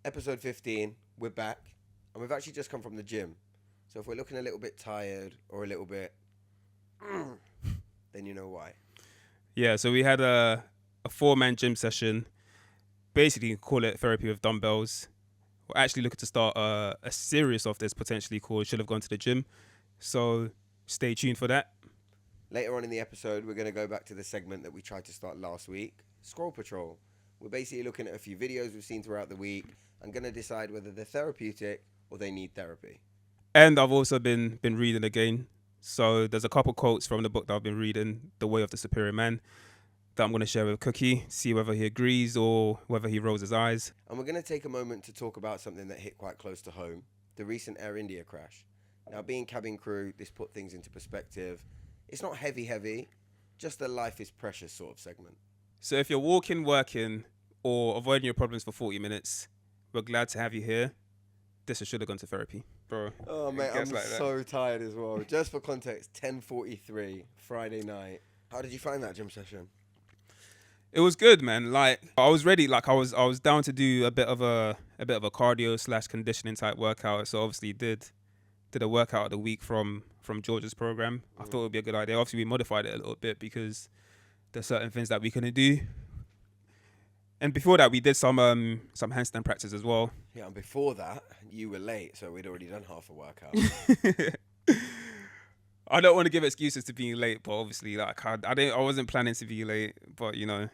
Episode 15, we're back, and we've actually just come from the gym. So if we're looking a little bit tired or a little bit, then you know why. Yeah, so we had a 4-man gym session. Basically, you can call it therapy with dumbbells. We're actually looking to start a series of this potentially called Should Have Gone to the Gym. So stay tuned for that. Later on in the episode, we're going to go back to the segment that we tried to start last week, Scroll Patrol. We're basically looking at a few videos we've seen throughout the week and going to decide whether they're therapeutic or they need therapy. And I've also been reading again. So there's a couple quotes from the book that I've been reading, The Way of the Superior Man, that I'm going to share with Cookie, see whether he agrees or whether he rolls his eyes. And we're going to take a moment to talk about something that hit quite close to home, the recent Air India crash. Now, being cabin crew, this put things into perspective. It's not heavy, just a life is precious sort of segment. So if you're walking, working, or avoiding your problems for 40 minutes, we're glad to have you here. This should have gone to therapy, bro. Oh, mate, I'm so tired as well. Just for context, 10:43, Friday night. How did you find that gym session? It was good, man. Like I was ready. Like I was down to do a bit of a cardio / conditioning type workout. So obviously did a workout of the week from George's program. I thought it would be a good idea. Obviously we modified it a little bit because there's certain things that we couldn't do. And before that we did some handstand practice as well. Yeah, and before that you were late, so we'd already done half a workout. I don't want to give excuses to being late, but obviously like I wasn't planning to be late, but you know,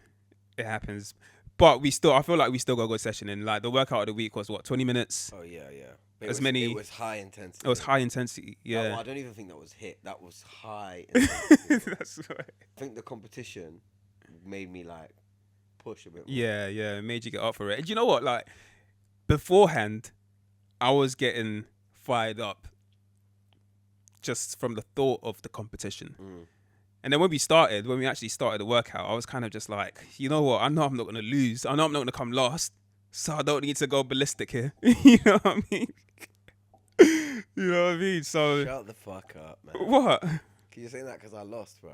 it happens. But I feel like we still got a good session in. Like the workout of the week was 20 minutes. Oh yeah. It was high intensity. It was high intensity, yeah. I don't even think that was HIIT. That was high intensity. That's right. I think the competition made me like push a bit more. Yeah, it made you get up for it. And you know what? Like beforehand, I was getting fired up just from the thought of the competition. And then when we actually started the workout, I was kind of just like, you know what? I know I'm not going to lose. I know I'm not going to come last. So I don't need to go ballistic here. You know what I mean? You know what I mean? So shut the fuck up, man. What? Can you say that because I lost, bro?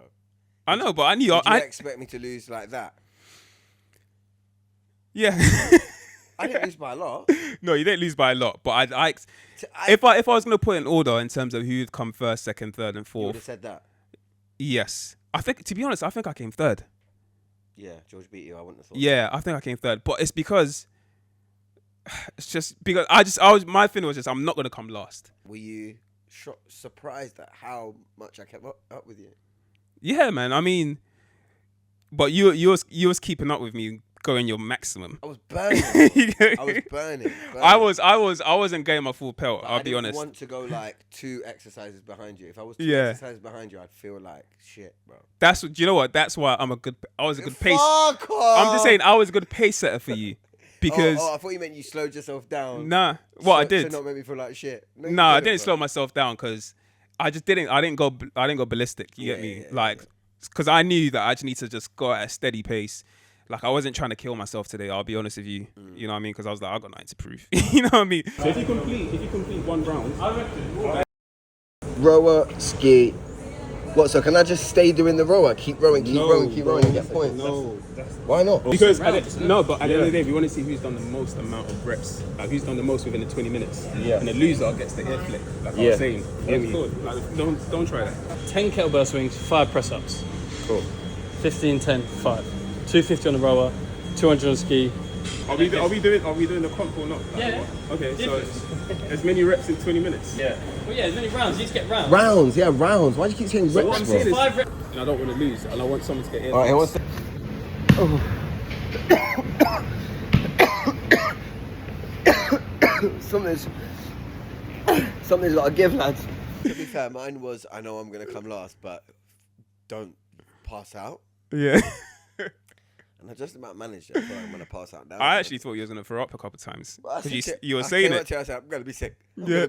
I know, but I knew. Did you expect me to lose like that? Yeah. I didn't lose by a lot. No, you didn't lose by a lot. But if I was going to put an order in terms of who'd come first, second, third, and fourth, you would have said that. Yes, I think. To be honest, I think I came third. Yeah, George beat you. I wouldn't have thought. Yeah, I think I came third, but it's just because I was. My thing was just I'm not going to come last. Were you surprised at how much I kept up with you? Yeah, man. I mean, but you was keeping up with me, going your maximum. I was burning. I was burning. I wasn't getting my full pelt. But I'll be honest. I didn't want to go like 2 exercises behind you. If I was 2 exercises behind you, I'd feel like shit, bro. Do you know what? That's why I was a good pace. Fuck off. I'm just saying I was a good pace setter for you. Because I thought you meant you slowed yourself down. Nah, I did. To not make me feel like shit. No, I didn't slow myself down because I didn't go ballistic. You get me? Because I knew that I just need to just go at a steady pace. Like I wasn't trying to kill myself today. I'll be honest with you. You know what I mean? Because I was like, I got nothing to prove. You know what I mean? So if you complete one round, rower, ski. What? So can I just stay doing the rower? Keep rowing, and get points. No. Why not? Because but at the end of the day, we want to see who's done the most amount of reps. Like who's done the most within the 20 minutes. Yeah. And the loser gets the air flick. Like I was saying. Like, don't try that. 10 kettlebell swings, 5 press ups. Cool. 15, 10, 5. 250 on the rower, 200 on the ski. Are we doing the comp or not? Like, Yeah. What? Okay, so as many reps in 20 minutes. Yeah. Well, yeah, as many rounds. You just get rounds. Rounds. Why do you keep saying So reps, what I'm bro? saying is, 5 reps. and I don't want to lose, and I want someone to get in. All right, what's something's got to give, lads. To be fair, mine was I know I'm gonna come last, but don't pass out. Yeah. And I just about managed it. I thought I'm gonna pass out now. I actually thought you was gonna throw up a couple of times because you were I saying came it. up to you, I said, I'm gonna be sick. Yeah.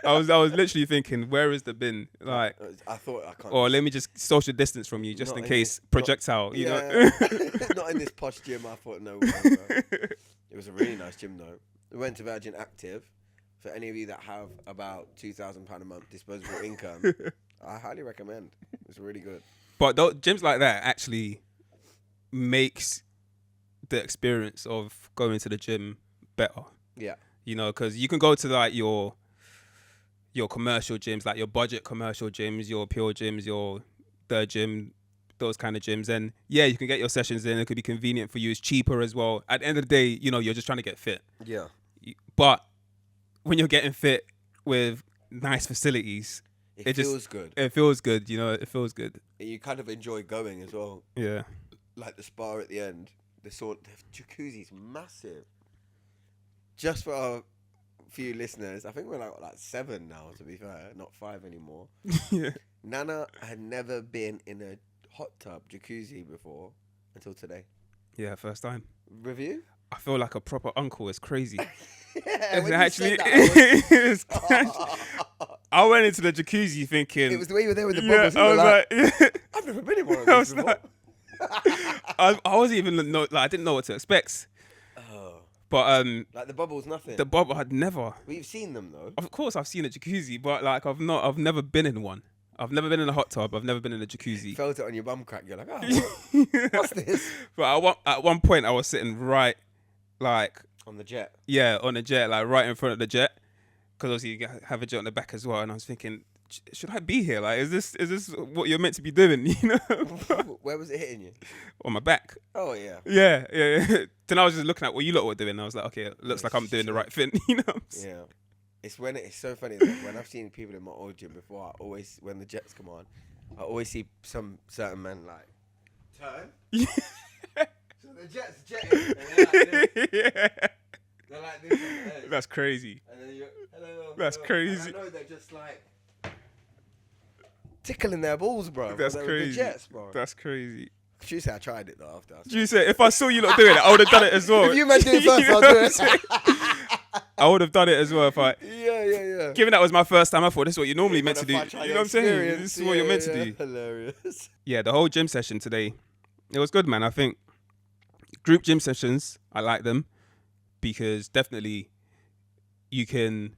I was literally thinking, where is the bin? Like, I thought I can't. or let me just social distance from you, just Not in in case this- projectile. You know. Not in this posh gym. I thought no. Bro. It was a really nice gym though. We went to Virgin Active. For any of you that have about £2,000 a month disposable income, I highly recommend. It's really good. But gyms like that actually makes the experience of going to the gym better. Yeah. You know, because you can go to like your commercial gyms, like your budget commercial gyms, your pure gyms, your third gym, those kind of gyms, and yeah, you can get your sessions in. It could be convenient for you. It's cheaper as well. At the end of the day, you know, you're just trying to get fit. Yeah. But when you're getting fit with nice facilities, It feels good. It feels good, you know. It feels good. And you kind of enjoy going as well. Yeah. Like the spa at the end, the jacuzzi's massive. Just for our few listeners, I think we're like 7 now, to be fair, not 5 anymore. Yeah. Nana had never been in a hot tub jacuzzi before until today. Yeah, first time. Review? I feel like a proper uncle. It's crazy. Yeah, It's when actually, you said that, I went into the jacuzzi thinking. it was the way you were there with the yeah, bubbles. You I were was like, I've never been in one of I these was before. I wasn't even I didn't know what to expect. Oh, But like the bubbles, nothing. the bubble had never. Well, you've seen them though. Of course, I've seen a jacuzzi, but like I've never been in one. I've never been in a hot tub. I've never been in a jacuzzi. Felt it on your bum crack. You're like, oh, what's this? But at one point, I was sitting right, like On the jet. yeah, on the jet, like right in front of the jet, because obviously you have a jet on the back as well. And I was thinking, should I be here? Like, is this what you're meant to be doing? You know, Where was it hitting you? on my back. Oh yeah. Yeah. Then I was just looking at what you lot were doing. And I was like, okay, it looks like I'm doing the right thing. You know. Yeah. It's so funny that when I've seen people in my old gym before, I always, when the jets come on, I always see some certain men like turn. Yeah. So the jet's jetting, and they're like this. Yeah. They're like this on the edge. That's crazy. And then you hello. That's hello. crazy. And I know they're just like tickling their balls, bro. That's They're crazy. with the jets, bro. That's crazy. Tuesday I tried it though after. You said if I saw you lot doing it, I would have done it as well. If you men do it first, You I'll know do what I'm it. saying? I would have done it as well if I. Yeah. Given that was my first time, I thought this is what you're normally meant to do. You Wanna know try what I'm saying? experience. This is what you're meant to do. Hilarious. Yeah, the whole gym session today, it was good, man. I think group gym sessions, I like them because definitely you can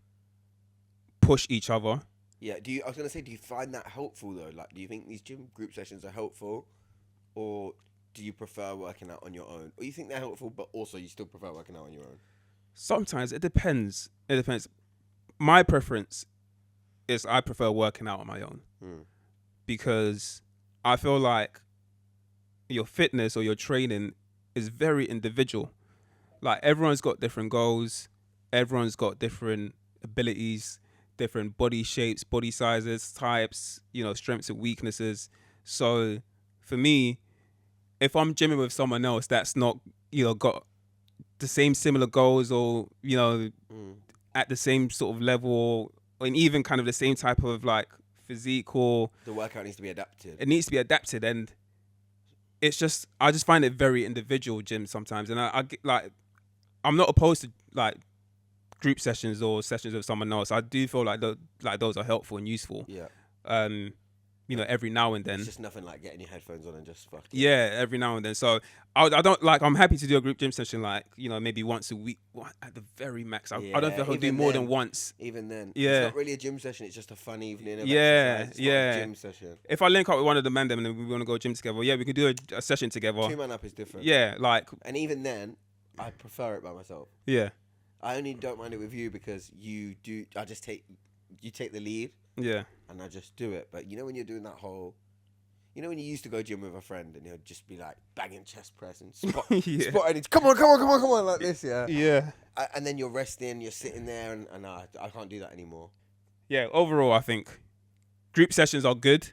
push each other. Yeah. I was gonna say, do you find that helpful though? Like, do you think these gym group sessions are helpful, or do you prefer working out on your own? Or you think they're helpful, but also you still prefer working out on your own? Sometimes it depends. It depends. My preference is I prefer working out on my own because I feel like your fitness or your training is very individual. Like everyone's got different goals, everyone's got different abilities, different body shapes, body sizes, types, you know, strengths and weaknesses. So for me, if I'm gymming with someone else that's not, you know, got the same similar goals or, you know, at the same sort of level, and even kind of the same type of like physique, or The workout needs to be adapted. it needs to be adapted, and it's just I just find it very individual gym sometimes, and I get, like I'm not opposed to like group sessions or sessions with someone else. I do feel like those are helpful and useful. Yeah. You know, every now and then. It's just nothing like getting your headphones on and just fucking. Yeah, every now and then. So I don't like. I'm happy to do a group gym session, like, you know, maybe once a week at the very max. I don't think I'll do even more then. than once. Even then, Yeah. it's not really a gym session. It's just a fun evening of Yeah, exercise. It's not yeah. a gym session. If I link up with one of the mandem and then we want to go gym together, yeah, we could do a session together. 2-man up is different. Yeah, like And even then, I prefer it by myself. yeah, I only don't mind it with you because you take the lead yeah, and I just do it. But you know when you're doing that whole, you know when you used to go gym with a friend and he'll just be like banging chest press and spot, Yeah. spotting it. Come on, like this, yeah. yeah, And then you're resting, you're sitting there, and I can't do that anymore. yeah. Overall, I think group sessions are good.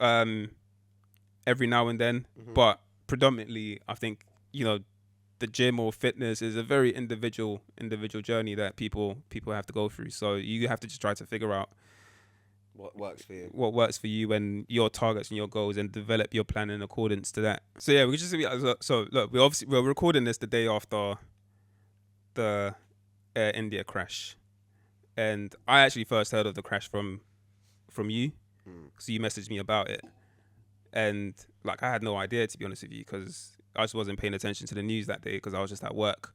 Every now and then, but predominantly, I think, you know, the gym or fitness is a very individual journey that people have to go through. So you have to just try to figure out What works for you? what works for you and your targets and your goals, and develop your plan in accordance to that. So yeah, we just so look, we're recording this the day after the Air India crash, and I actually first heard of the crash from you, so you messaged me about it, and like I had no idea, to be honest with you, because I just wasn't paying attention to the news that day because I was just at work.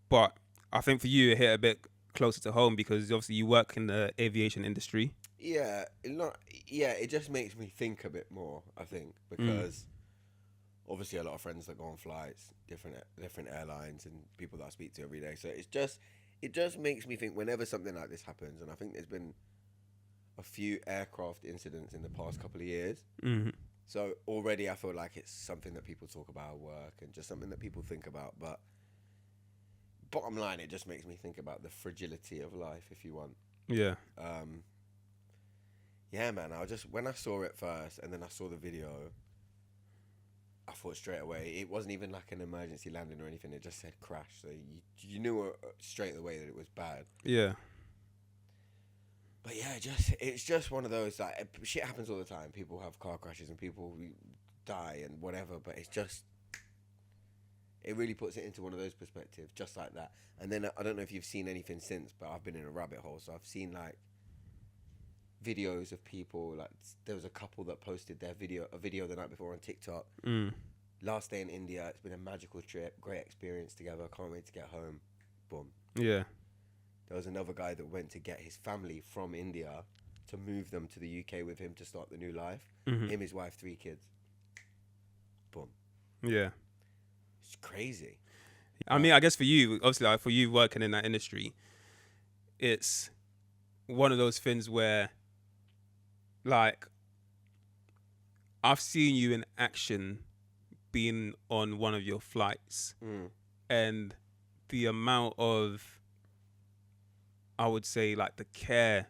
But I think for you it hit a bit closer to home because obviously you work in the aviation industry. Yeah, it just makes me think a bit more, I think, because obviously a lot of friends that go on flights, different airlines, and people that I speak to every day. So it just makes me think whenever something like this happens, and I think there's been a few aircraft incidents in the past couple of years. Mm-hmm. So already I feel like it's something that people talk about at work and just something that people think about. But bottom line, it just makes me think about the fragility of life, if you want. Yeah. Yeah, man. When I saw it first and then I saw the video, I thought straight away, it wasn't even like an emergency landing or anything. It just said crash. So you knew straight away that it was bad. Yeah. But yeah, it's just one of those, like, shit happens all the time. People have car crashes and people die and whatever, but it really puts it into one of those perspectives, just like that. And then I don't know if you've seen anything since, but I've been in a rabbit hole, so I've seen like videos of people, like there was a couple that posted a video the night before on TikTok. Last day in India, it's been a magical trip, great experience together, can't wait to get home. Boom. Yeah. There was another guy that went to get his family from India to move them to the UK with him to start the new life. Him, his wife, 3 kids. Boom. Yeah. It's crazy. I mean, I guess for you, obviously, like, for you working in that industry, it's one of those things where, like, I've seen you in action being on one of your flights, and the amount of, I would say, like, the care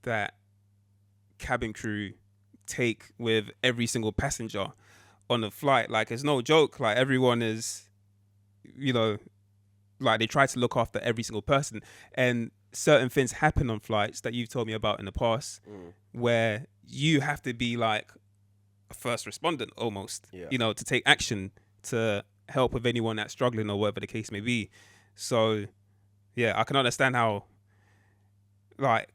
that cabin crew take with every single passenger on the flight. Like, it's no joke. Like, everyone is, you know, like, they try to look after every single person. And certain things happen on flights that you've told me about in the past where you have to be like a first respondent almost, you know, to take action to help with anyone that's struggling or whatever the case may be. So, yeah, I can understand how, like,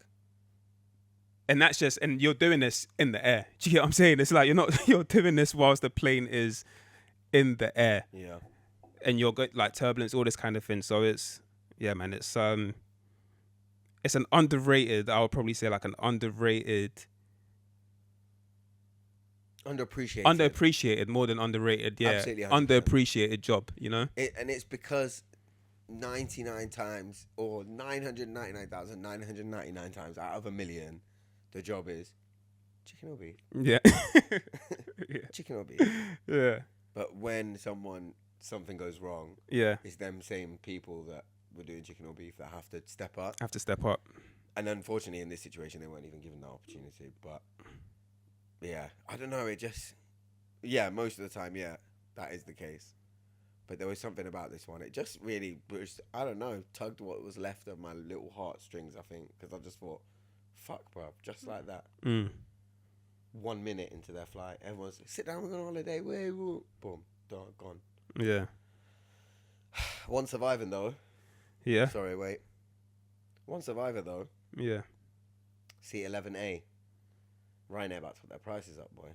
and that's just, and you're doing this in the air. Do you get what I'm saying? It's like you're doing this whilst the plane is in the air. Yeah. And you're got like turbulence, all this kind of thing. So it's, yeah, man, it's an underrated, I would probably say like an underrated. Underappreciated more than underrated. Yeah. Absolutely 100%. Underappreciated job, you know? And it's because 99 times or 999,999 times out of a million, the job is chicken or beef. Yeah. Yeah. Chicken or beef. Yeah. But when something goes wrong, yeah, it's them same people that were doing chicken or beef that have to step up. And unfortunately, in this situation, they weren't even given that opportunity. But yeah, I don't know. It just, yeah, most of the time, yeah, that is the case. But there was something about this one. It just really was, I don't know, tugged what was left of my little heartstrings, I think. Because I just thought, fuck, bruv, just like that. 1 minute into their flight, everyone's like, sit down, we're going on holiday. Boom, gone. Yeah. One surviving, though. Yeah. Sorry, wait. One survivor, though. Yeah. C11A. Ryanair about to put their prices up, boy.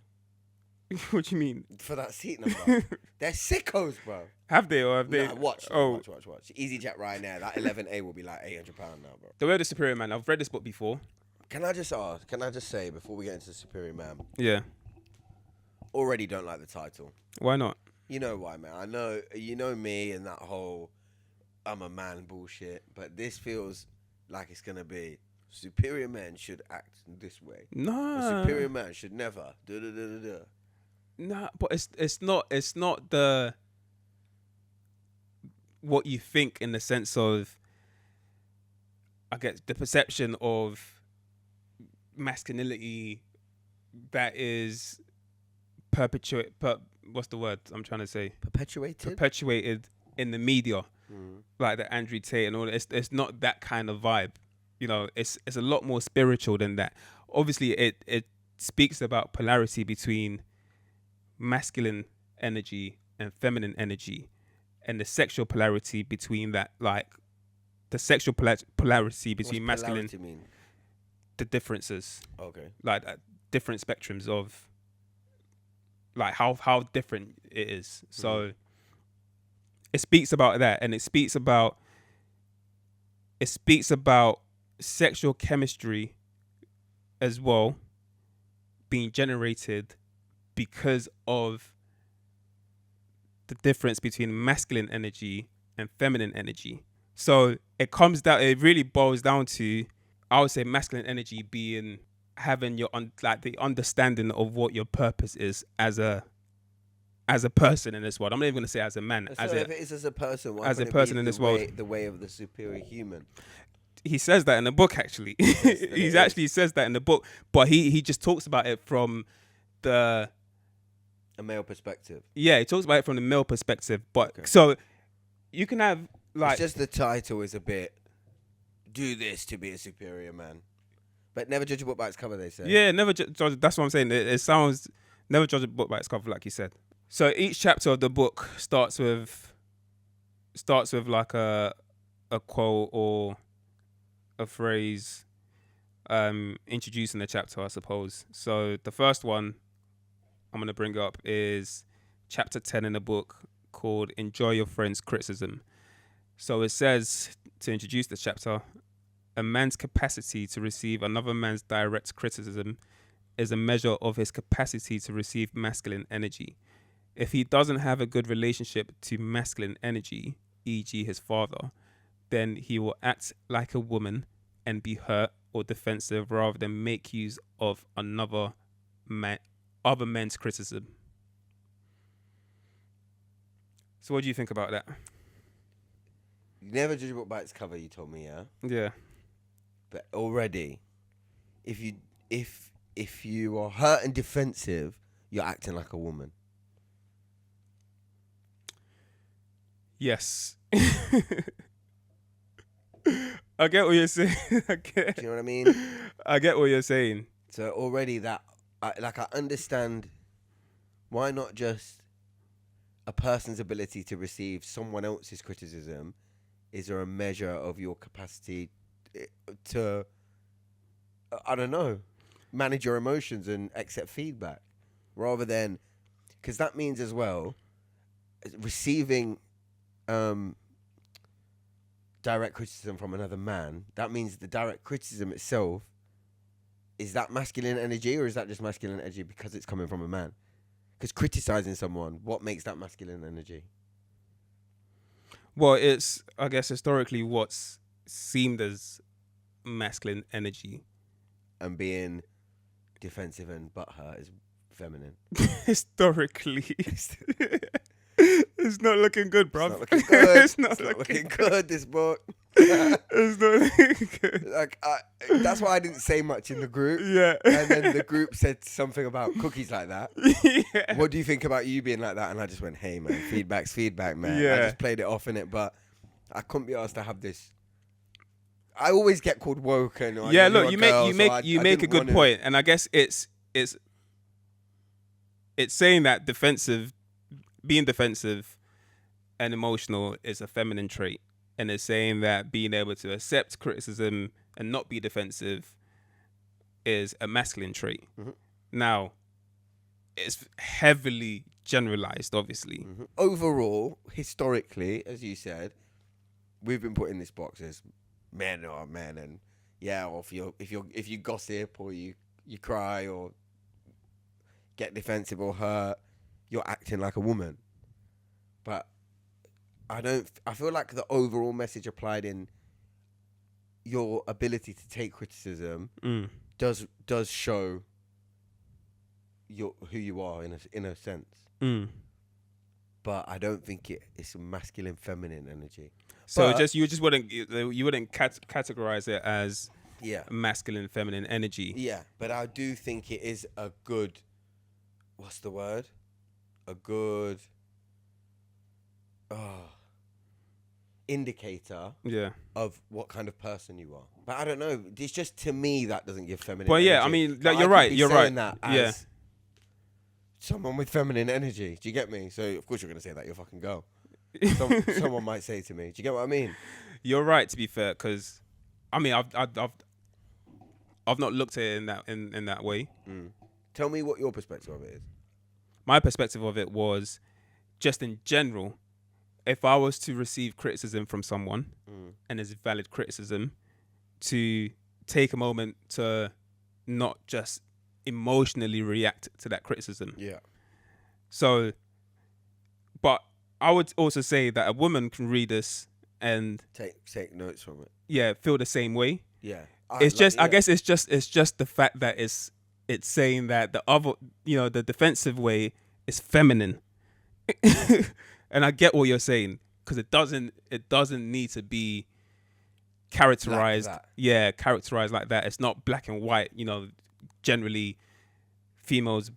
What do you mean? For that seat number. They're sickos, bro. Have they or have they? Nah, watch. EasyJet Ryanair. That 11A will be like £800 now, bro. The Way of the Superior Man. I've read this book before. Can I just say, before we get into Superior Man? Yeah. Already don't like the title. Why not? You know why, man. I know, you know me and that whole I'm a man bullshit, but this feels like it's going to be superior men should act this way. No. A superior man should never. Nah, but it's not the what you think in the sense of, I guess, the perception of masculinity that is what's the word I'm trying to say? Perpetuated in the media, like the Andrew Tate and all that. It's not that kind of vibe. You know, it's a lot more spiritual than that. Obviously, it speaks about polarity between masculine energy and feminine energy, and the sexual polarity between that, like the sexual polarity between What's masculine. polarity mean? The differences. Okay. Like different spectrums of, like how different it is. So it speaks about that, and it speaks about sexual chemistry as well being generated because of the difference between masculine energy and feminine energy. So it really boils down to, I would say, masculine energy being having the understanding of what your purpose is as a person in this world. I'm not even going to say as a man. So if it is as a person, why as a wouldn't it person be in the this world. the way of the superior human. He says that in the book, actually. He actually says that in the book, but he just talks about it from a male perspective. Yeah, he talks about it from the male perspective. But Okay. so you can have It's just the title is a bit, do this to be a superior man. But never judge a book by its cover, they say. Yeah, never judge. That's what I'm saying. It sounds, never judge a book by its cover, like you said. So each chapter of the book starts with like a quote or a phrase introducing the chapter, I suppose. So the first one I'm going to bring up is chapter 10 in the book, called Enjoy Your Friend's Criticism. So it says, to introduce the chapter, a man's capacity to receive another man's direct criticism is a measure of his capacity to receive masculine energy. If he doesn't have a good relationship to masculine energy, e.g. his father, then he will act like a woman and be hurt or defensive rather than make use of other men's criticism. So what do you think about that? You never judge a book by its cover, you told me, yeah? Yeah. But already, if you are hurt and defensive, you're acting like a woman. Yes. I get what you're saying. Do you know what I mean? I get what you're saying. So already I understand why not just a person's ability to receive someone else's criticism is there a measure of your capacity to, I don't know, manage your emotions and accept feedback, rather than, because that means as well, receiving direct criticism from another man, that means the direct criticism itself, is that masculine energy, or is that just masculine energy because it's coming from a man? Because criticizing someone, what makes that masculine energy? Well, it's, I guess, historically what's seemed as masculine energy. And being defensive and butthurt is feminine. Historically. It's not looking good, bro. It's not looking good. It's not looking good, this book. It's not looking good. Like, that's why I didn't say much in the group. Yeah. And then the group said something about cookies like that. Yeah. What do you think about you being like that? And I just went, hey, man, feedback's feedback, man. Yeah. I just played it off in it, but I couldn't be asked to have this. I always get called woke. And Yeah, look, you make a good point, and I guess it's saying that being defensive and emotional is a feminine trait, and it's saying that being able to accept criticism and not be defensive is a masculine trait. Mm-hmm. Now, it's heavily generalized, obviously. Mm-hmm. Overall, historically, as you said, we've been put in this box as men are men, and yeah, or if you gossip or you cry or get defensive or hurt, you're acting like a woman. But I feel like the overall message applied in your ability to take criticism does show who you are in a sense. But I don't think it's a masculine feminine energy. So you wouldn't categorize it as masculine feminine energy. Yeah, but I do think it is a good, what's the word? A good indicator of what kind of person you are. But I don't know. It's just, to me, that doesn't give feminine energy. Yeah, I mean, you're right. You're right. That as someone with feminine energy. Do you get me? So of course you're going to say that. You're a fucking girl. Someone might say to me. Do you get what I mean? You're right, to be fair, because I mean I've not looked at it in that way. Tell me what your perspective of it is. My perspective of it was just in general, if I was to receive criticism from someone and it's valid criticism, to take a moment to not just emotionally react to that criticism. Yeah. So, but I would also say that a woman can read this and Take notes from it. feel the same way. Yeah. It's just I guess it's just the fact that it's saying that the other, the defensive way is feminine. And I get what you're saying, because it doesn't need to be characterized characterized like that. It's not black and white. Generally females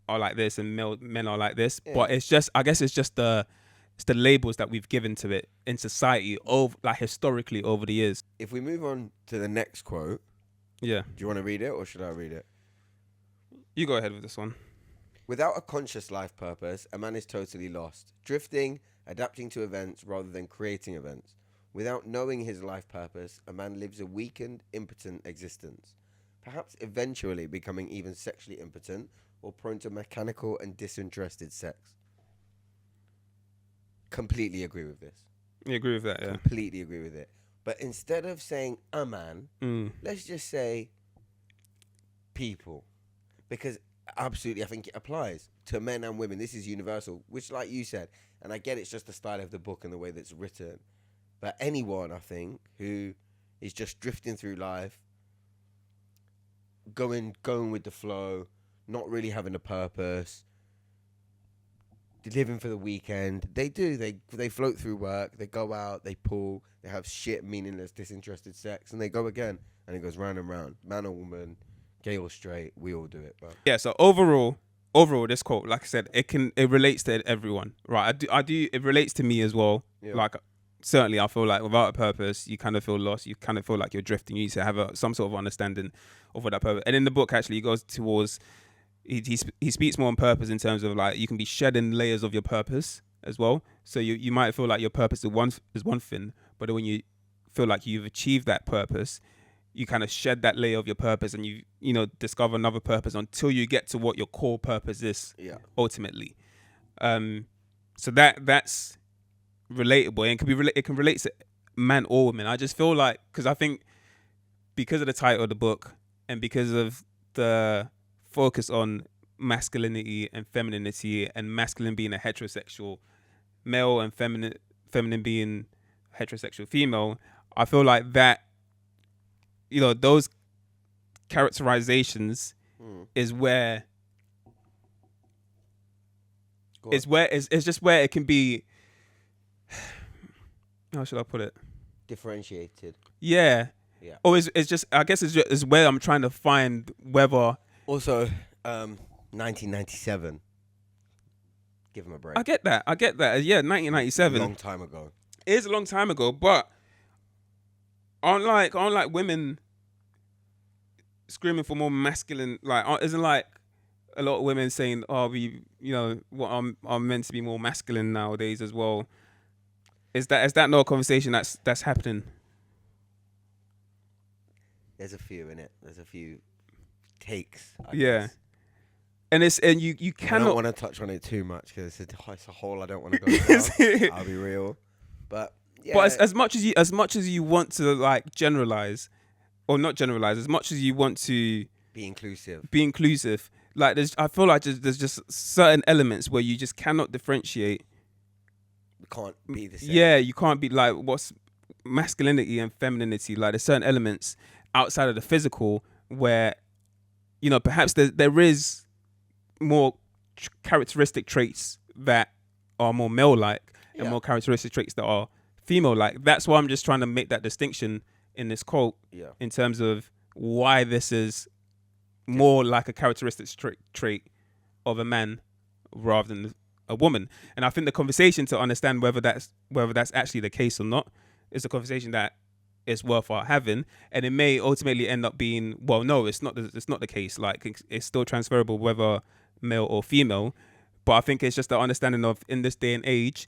are like this and men are like this, but it's just, I guess it's just the labels that we've given to it in society historically over the years. If we move on to the next quote, do you want to read it or should I read it? You go ahead with this one. Without a conscious life purpose, a man is totally lost, drifting, adapting to events rather than creating events. Without knowing his life purpose, a man lives a weakened, impotent existence, perhaps eventually becoming even sexually impotent or prone to mechanical and disinterested sex. Completely agree with this. You agree with that, yeah? Completely agree with it. But instead of saying a man, let's just say people. Because absolutely, I think it applies to men and women. This is universal, which, like you said, and I get it's just the style of the book and the way that's written. But anyone, I think, who is just drifting through life, going with the flow, not really having a purpose, living for the weekend, they float through work, they go out, they pull, they have shit, meaningless, disinterested sex, and they go again, and it goes round and round. Man or woman, gay or straight, we all do it, bro. Yeah. So overall, this quote, like I said, it relates to everyone, right? I do. It relates to me as well. Yeah. Like, certainly, I feel like without a purpose, you kind of feel lost. You kind of feel like you're drifting. You need to have some sort of understanding of what that purpose. And in the book, actually, he goes towards. He speaks more on purpose in terms of, like, you can be shedding layers of your purpose as well. So you might feel like your purpose is one thing, but when you feel like you've achieved that purpose, you kind of shed that layer of your purpose and you discover another purpose until you get to what your core purpose is. Yeah. Ultimately. So that's relatable, and it can relate to man or woman. I just feel like, because I think because of the title of the book and because of the focus on masculinity and femininity, and masculine being a heterosexual male and feminine being heterosexual female, I feel like that, those characterizations is where it's just where it can be, how should I put it? Differentiated. Yeah. Yeah. Or it's just, I guess it's where I'm trying to find whether. Also, 1997. Give him a break. I get that. Yeah, 1997. A long time ago. It is a long time ago, but unlike women screaming for more masculine, like, isn't like a lot of women saying, "Oh, we, are meant to be more masculine nowadays as well." Is that not a conversation that's happening? There's a few in it. There's a few takes. I guess. And you cannot. I don't want to touch on it too much because it's a hole I don't want to go down. I'll be real, but yeah. But as much as you want to, like, generalize, or not generalize, as much as you want to be inclusive, like, I feel like there's just certain elements where you just cannot differentiate. Can't be the same. Yeah, you can't be, like, what's masculinity and femininity. Like, there's certain elements outside of the physical where, perhaps there is more characteristic traits that are more male-like and more characteristic traits that are female-like. That's why I'm just trying to make that distinction in this quote, in terms of why this is more like a characteristic trait of a man rather than a woman. And I think the conversation to understand whether that's actually the case or not is a conversation that is worthwhile having, and it may ultimately end up being, well, no, it's not the case. Like, it's still transferable whether male or female, but I think it's just the understanding of, in this day and age,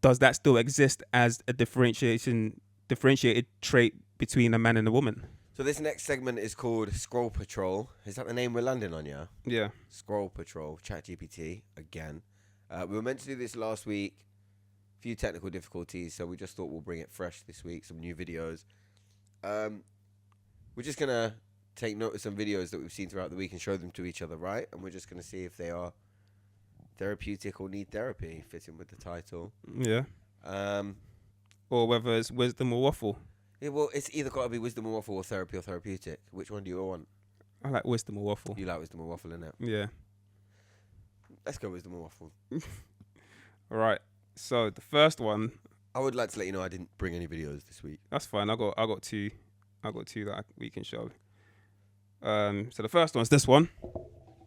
does that still exist as a differentiated trait between a man and a woman? So this next segment is called Scroll Patrol. Is that the name we're landing on, yeah? Yeah. Scroll Patrol, ChatGPT, again. We were meant to do this last week. Few technical difficulties, so we just thought we'll bring it fresh this week, some new videos. We're just going to take note of some videos that we've seen throughout the week and show them to each other, right? And we're just going to see if they are therapeutic or need therapy, fitting with the title. Yeah. Or whether it's wisdom or waffle. Yeah, well, it's either got to be wisdom or waffle or therapy or therapeutic. Which one do you want? I like wisdom or waffle. You like wisdom or waffle, innit? Yeah. Let's go wisdom or waffle. All right. So the first one. I would like to let you know I didn't bring any videos this week. That's fine. I got two that we can show. So the first one's this one.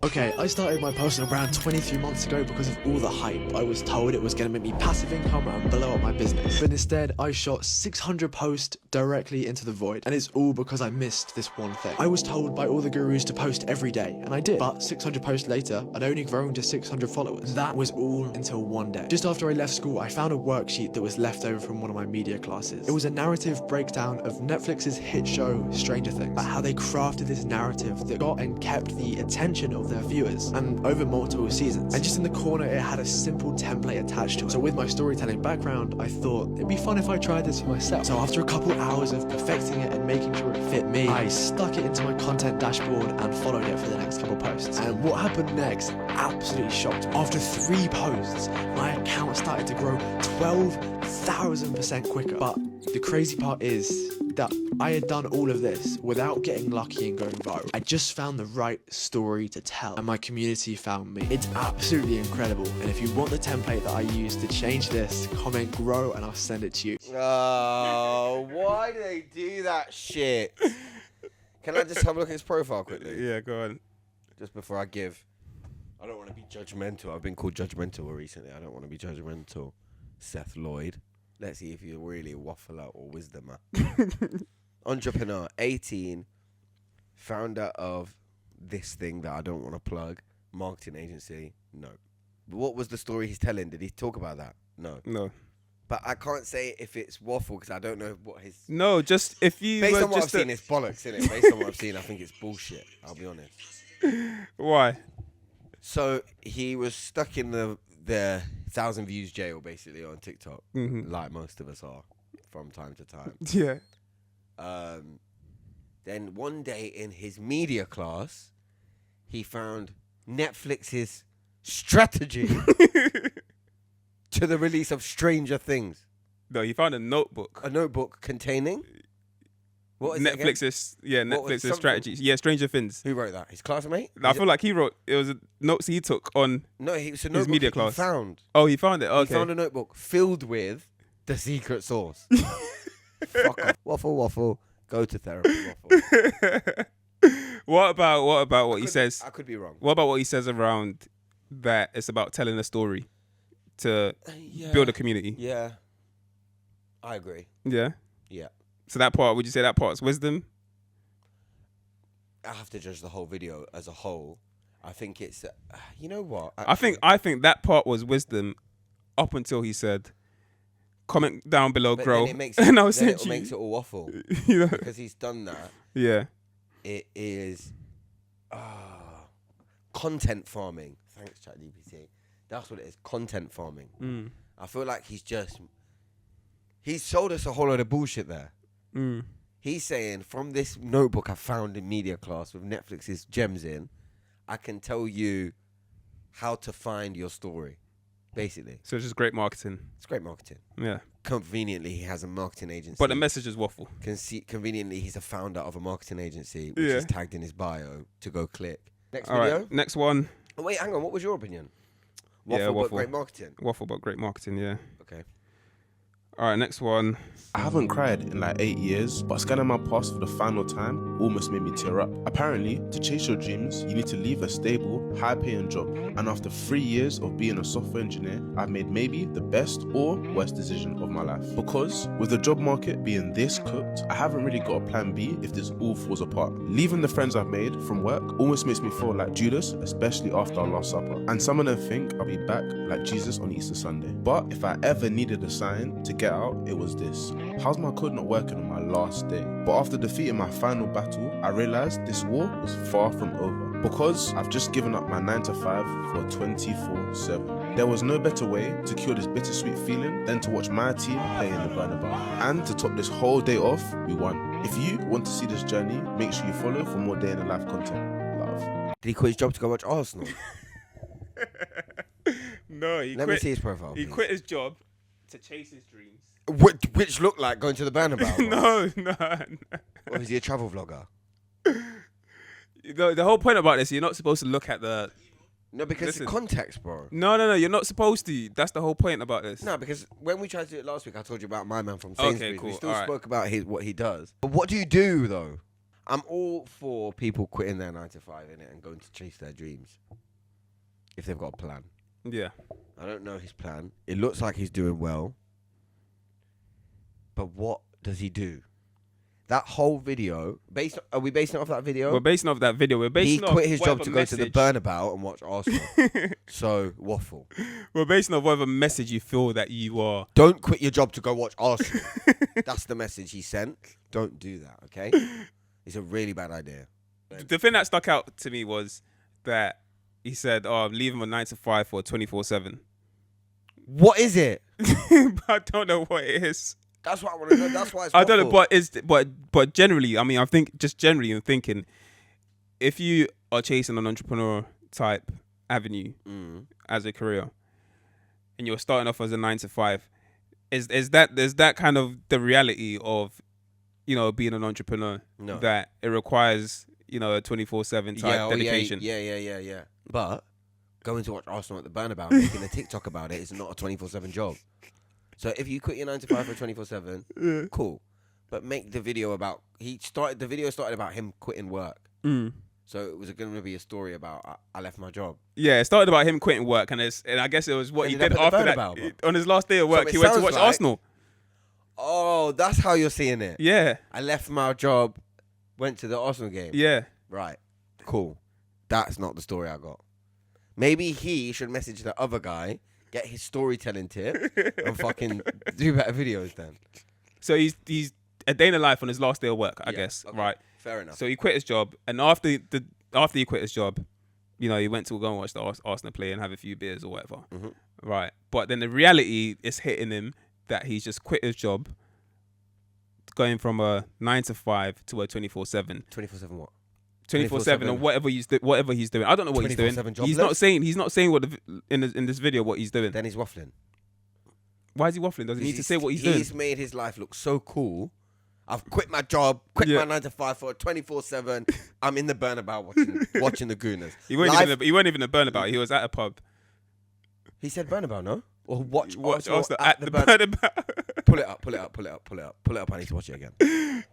Okay, I started my personal brand 23 months ago because of all the hype. I was told it was going to make me passive income and blow up my business. But instead, I shot 600 posts directly into the void. And it's all because I missed this one thing. I was told by all the gurus to post every day, and I did. But 600 posts later, I'd only grown to 600 followers. That was all until one day. Just after I left school, I found a worksheet that was left over from one of my media classes. It was a narrative breakdown of Netflix's hit show, Stranger Things, about how they crafted this narrative that got and kept the attention of their viewers and over multiple seasons. And just in the corner it had a simple template attached to it. So with my storytelling background, I thought it'd be fun if I tried this for myself. So after a couple hours of perfecting it and making sure it fit me, I stuck it into my content dashboard and followed it for the next couple posts. And what happened next absolutely shocked me. After 3 posts, my account started to grow 12,000% quicker. But the crazy part is that I had done all of this without getting lucky and going viral. I just found the right story to tell, and my community found me. It's absolutely incredible, and if you want the template that I used to change this, comment GROW and I'll send it to you. Oh, why do they do that shit? Can I just have a look at his profile quickly? Yeah, go on. Just before I give. I don't want to be judgmental. I've been called judgmental recently. I don't want to be judgmental. Seth Lloyd. Let's see if you're really a waffler or wisdomer. Entrepreneur, 18, founder of this thing that I don't want to plug, marketing agency, no. But what was the story he's telling? Did he talk about that? No. No. But I can't say if it's waffle because I don't know what his... No, just if you... Based were on what I've just seen, it's bollocks, innit? Based on what I've seen, I think it's bullshit. I'll be honest. Why? So he was stuck in the 1,000 views jail, basically, on TikTok, like most of us are from time to time. Yeah. Then one day in his media class, he found Netflix's strategy to the release of Stranger Things. No, he found a notebook. A notebook containing... What is Netflix's Netflix's strategies. Yeah, Stranger Things. Who wrote that? His classmate? I feel like he wrote. It was notes he took on. No, it's a his notebook media he class. found. Oh, he found it. Okay. He found a notebook filled with the secret sauce. Fuck off. Waffle, waffle. Go to therapy, waffle. What about what he says? I could be wrong. What about what he says around that? It's about telling a story to build a community. Yeah, I agree. Yeah. Yeah. So that part, would you say that part's wisdom? I have to judge the whole video as a whole. I think it's, you know what? I think that part was wisdom, up until he said, "Comment down below, GROW," and I'll send you. It makes it all waffle. You know? Because he's done that. Yeah. It is content farming. Thanks, ChatGPT. That's what it is. Content farming. I feel like he's sold us a whole lot of bullshit there. He's saying, from this notebook I found in media class with Netflix's gems in, I can tell you how to find your story, basically. So it's just great marketing. It's great marketing. Yeah. Conveniently, he has a marketing agency. But the message is waffle. Conveniently, he's a founder of a marketing agency, which is tagged in his bio to go click. Next All video. Right, next one. Oh, wait, hang on. What was your opinion? Waffle. But great marketing. Waffle, but great marketing, yeah. Okay. All right, next one. I haven't cried in like 8 years, but scanning my past for the final time almost made me tear up. Apparently, to chase your dreams, you need to leave a stable, high-paying job. And after 3 years of being a software engineer, I've made maybe the best or worst decision of my life. Because with the job market being this cooked, I haven't really got a plan B if this all falls apart. Leaving the friends I've made from work almost makes me feel like Judas, especially after our Last Supper. And some of them think I'll be back like Jesus on Easter Sunday. But if I ever needed a sign to get out, it was this. How's my code not working on my last day? But after defeating my final battle, I realized this war was far from over. Because I've just given up my 9 to 5 for 24/7. There was no better way to cure this bittersweet feeling than to watch my team play in the Bernabeu. And to top this whole day off, we won. If you want to see this journey, make sure you follow for more day in the life content. Love. Did he quit his job to go watch Arsenal? No, Let me see his profile. He please. quit his job to chase his dreams. Which looked like going to the Burnabout. bro. No. Or is he a travel vlogger? The whole point about this, you're not supposed to look at the. No, because Listen. the context, bro. No. You're not supposed to. That's the whole point about this. No, because when we tried to do it last week, I told you about my man from Sainsbury's. Okay, cool. We still All right. spoke about what he does. But what do you do, though? I'm all for people quitting their 9 to 5 in it and going to chase their dreams. If they've got a plan. Yeah. I don't know his plan. It looks like he's doing well. But what does he do? That whole video, are we basing it off that video? We're basing off that video. We're basing He off quit his job whatever to go to the message- Burnabout and watch Arsenal. So, waffle. We're basing off whatever message you feel that you are. Don't quit your job to go watch Arsenal. That's the message he sent. Don't do that, okay? It's a really bad idea. The thing that stuck out to me was that he said, "Oh, I'm leaving a 9 to 5 for 24/7." What is it? I don't know what it is. That's what I want to know. That's why it's I don't know, waffle. but generally, I mean, I think just generally, I'm thinking, if you are chasing an entrepreneur type avenue as a career, and you're starting off as a 9 to 5, is that kind of the reality of, being an entrepreneur? No. That it requires, a 24/7 type dedication. Yeah. But going to watch Arsenal at the Burnabout and making a TikTok about it is not a 24/7 job. So if you quit your 9 to 5 for 24/7, cool. But make the video about the video started about him quitting work. So it was going to be a story about I left my job. Yeah, it started about him quitting work, and I guess it was what he Ended did up at the after that. Burnabout, On his last day of work, it he went to sounds watch like- Arsenal. Oh, that's how you're seeing it. Yeah, I left my job, went to the Arsenal game. yeah. Right. Cool. That's not the story I got. Maybe he should message the other guy, get his storytelling tip, and fucking do better videos then. So he's a day in the life on his last day of work, I Yeah, guess. okay. Right. Fair enough. So he quit his job, and after he quit his job, he went to go and watch the Arsenal play and have a few beers or whatever. Right. But then the reality is hitting him that he's just quit his job, going from a 9 to 5 to a 24/7. 24/7 what? 24/7 or whatever he's doing. I don't know what he's doing. 24/7 He's not saying what in this video what he's doing. Then he's waffling. Why is he waffling? Does he need to say what he's doing? He's made his life look so cool. I've quit my job, quit my 9 to 5 for 24/7. I'm in the Burnabout watching the Gooners. He wasn't even a Burnabout. He was at a pub. He said Burnabout, no? Or watch Arsenal Arsenal at the Burnabout. Pull it up. I need to watch it again.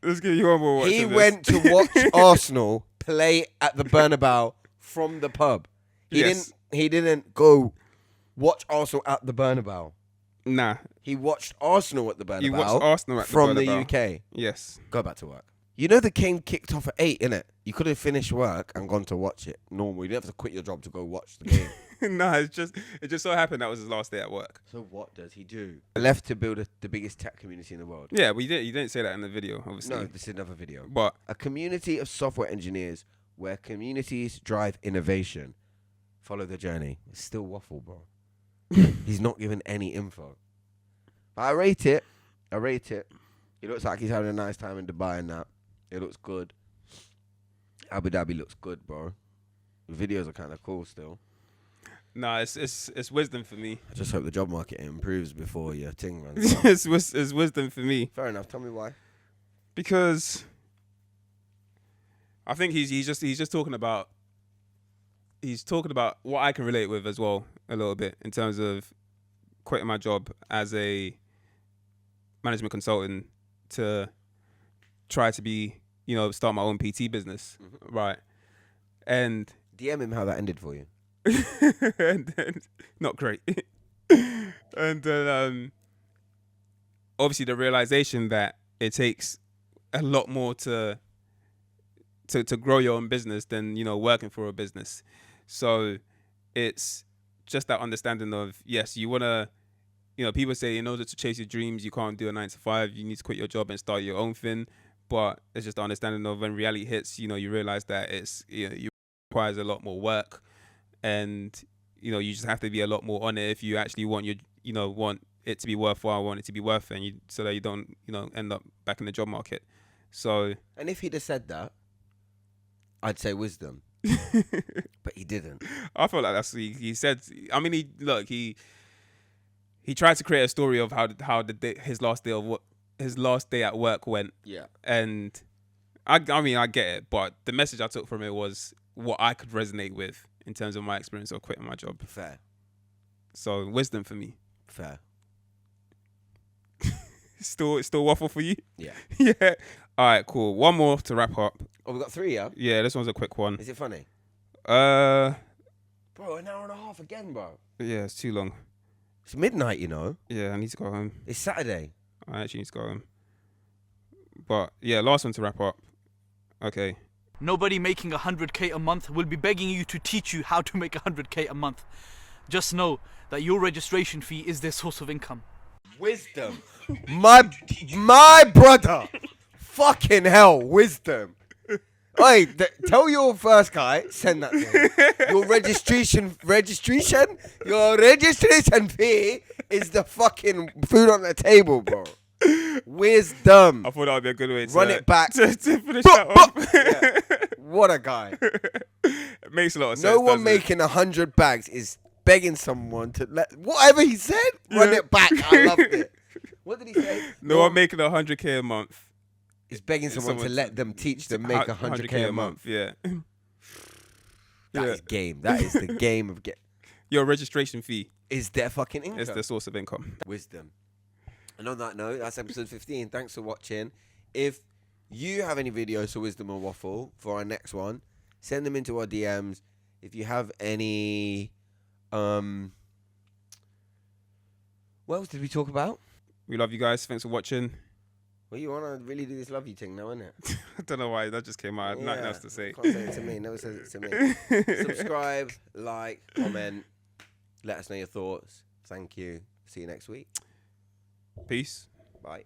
Let's give you one more watch. He of this. went to watch Arsenal play at the Burnabout from the pub. Yes. He didn't go watch Arsenal at the Burnabout. Nah. He watched Arsenal at the Burnabout. He watched Arsenal at the from the Burnabout. UK. Yes. Go back to work. You know the game kicked off at 8, innit? You could have finished work and gone to watch it normal. You didn't have to quit your job to go watch the game. Nah, it just so happened that was his last day at work. So what does he do? Left to build the biggest tech community in the world. Yeah, but you didn't say that in the video, obviously. No, this is another video. But A community of software engineers where communities drive innovation. Follow the journey. It's still waffle, bro. He's not giving any info. But I rate it. He looks like he's having a nice time in Dubai and that. It looks good. Abu Dhabi looks good, bro. The videos are kind of cool still. nah, it's wisdom for me. I just hope the job market improves before your ting runs out. it's wisdom for me Fair enough. Tell me why. because I think he's just talking about what I can relate with as well a little bit in terms of quitting my job as a management consultant to try to be, start my own PT business, right? And DM him how that ended for you. and then, not great. And then obviously the realization that it takes a lot more to grow your own business than working for a business. So it's just that understanding of, yes, you want to, people say in order to chase your dreams you can't do a 9 to 5, you need to quit your job and start your own thing. But it's just the understanding of when reality hits, you realize that it requires a lot more work, and you just have to be a lot more on it if you actually want want it to be worthwhile, want it to be worth it, and so that you don't end up back in the job market. So And if he'd have said that, I'd say wisdom. But he didn't. I feel like that's he said. I mean, he tried to create a story of how his last day at work went. Yeah. And I mean, I get it, but the message I took from it was what I could resonate with in terms of my experience of quitting my job. Fair. So wisdom for me. Fair. Still waffle for you? Yeah. Yeah. All right, cool. One more to wrap up. Oh, we got 3, yeah? Yeah, this one's a quick one. Is it funny? Bro, Bro, an hour and a half again, bro. yeah, it's too long. It's midnight, you know. Yeah, I need to go home. It's Saturday. I actually need to go home. But yeah, last one to wrap up. Okay. Nobody making 100k a month will be begging you to teach you how to make 100k a month. Just know that your registration fee is their source of income. Wisdom. my brother. Fucking hell, wisdom. Oi, tell your first guy, send that to him. Your registration fee is the fucking food on the table, bro. Wisdom. I thought that would be a good way to Run it back. to finish that off. Yeah. What a guy. It makes a lot of sense. No one doesn't it? making 100 bags is begging someone to let whatever he said, run it back. I loved it. What did he say? No one making 100k a month. is begging someone to let them teach them make 100k a month. Yeah. That is game. That is the game of Your registration fee is their fucking income. is the source of income. Wisdom. And on that note, that's episode 15. Thanks for watching. If you have any videos for Wisdom or Waffle for our next one, send them into our DMs. If you have any, what else did we talk about? We love you guys. Thanks for watching. Well, you want to really do this love you thing now, innit? I don't know why that just came out. Nothing else to say. Can't say it to me. Never says it to me. Subscribe, like, comment. Let us know your thoughts. Thank you. See you next week. Peace. Bye.